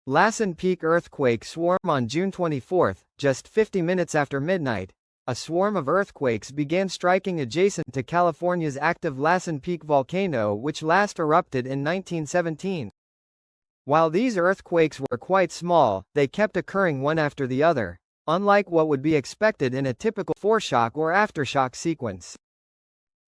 Lassen Peak earthquake swarm on June 24, just 50 minutes after midnight. A swarm of earthquakes began striking adjacent to California's active Lassen Peak volcano, which last erupted in 1917. While these earthquakes were quite small, they kept occurring one after the other, unlike what would be expected in a typical foreshock or aftershock sequence.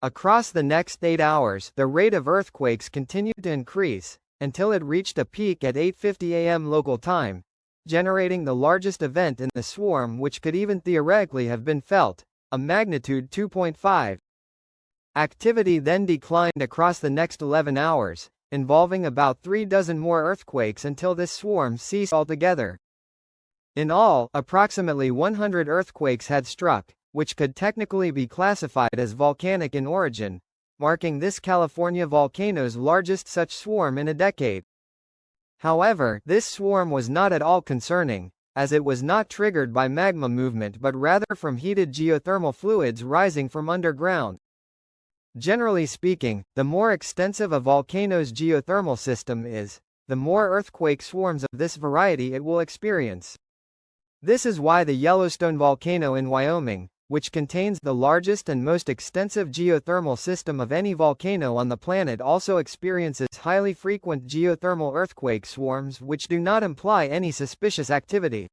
Across the next 8 hours, the rate of earthquakes continued to increase, until it reached a peak at 8:50 a.m. local time, generating the largest event in the swarm, which could even theoretically have been felt, a magnitude 2.5. Activity then declined across the next 11 hours, involving about 3 dozen more earthquakes until this swarm ceased altogether. In all, approximately 100 earthquakes had struck, which could technically be classified as volcanic in origin, marking this California volcano's largest such swarm in a decade. However, this swarm was not at all concerning, as it was not triggered by magma movement but rather from heated geothermal fluids rising from underground. Generally speaking, the more extensive a volcano's geothermal system is, the more earthquake swarms of this variety it will experience. This is why the Yellowstone volcano in Wyoming, which contains the largest and most extensive geothermal system of any volcano on the planet, also experiences highly frequent geothermal earthquake swarms which do not imply any suspicious activity.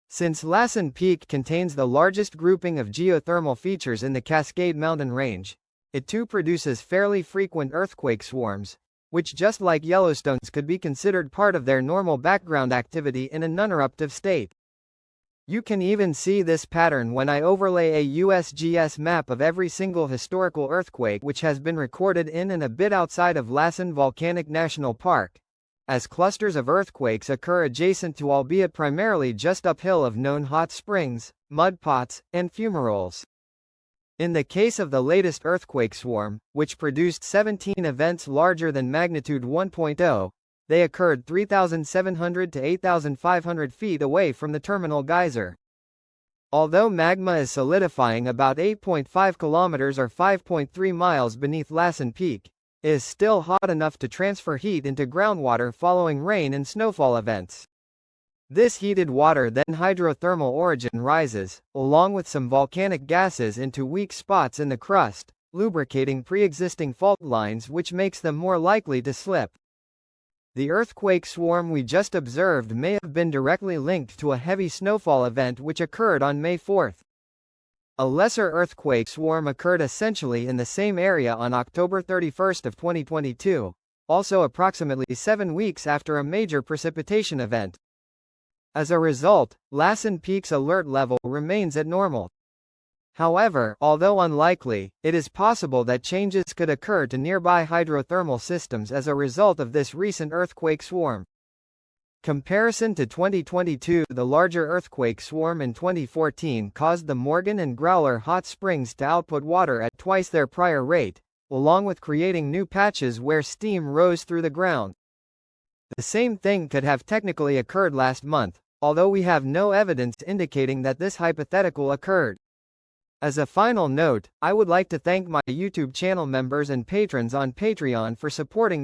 Since Lassen Peak contains the largest grouping of geothermal features in the Cascade Mountain Range, it too produces fairly frequent earthquake swarms, which just like Yellowstone's could be considered part of their normal background activity in a non-eruptive state. You can even see this pattern when I overlay a USGS map of every single historical earthquake which has been recorded in and a bit outside of Lassen Volcanic National Park, as clusters of earthquakes occur adjacent to, albeit primarily just uphill of, known hot springs, mud pots, and fumaroles. In the case of the latest earthquake swarm, which produced 17 events larger than magnitude 1.0, they occurred 3,700 to 8,500 feet away from the terminal geyser. Although magma is solidifying about 8.5 kilometers or 5.3 miles beneath Lassen Peak, it is still hot enough to transfer heat into groundwater following rain and snowfall events. This heated water then hydrothermal origin rises, along with some volcanic gases, into weak spots in the crust, lubricating pre-existing fault lines, which makes them more likely to slip. The earthquake swarm we just observed may have been directly linked to a heavy snowfall event which occurred on May 4. A lesser earthquake swarm occurred essentially in the same area on October 31 of 2022, also approximately 7 weeks after a major precipitation event. As a result, Lassen Peak's alert level remains at normal. However, although unlikely, it is possible that changes could occur to nearby hydrothermal systems as a result of this recent earthquake swarm. Comparison to 2022: the larger earthquake swarm in 2014 caused the Morgan and Growler hot springs to output water at twice their prior rate, along with creating new patches where steam rose through the ground. The same thing could have technically occurred last month, although we have no evidence indicating that this hypothetical occurred. As a final note, I would like to thank my YouTube channel members and patrons on Patreon for supporting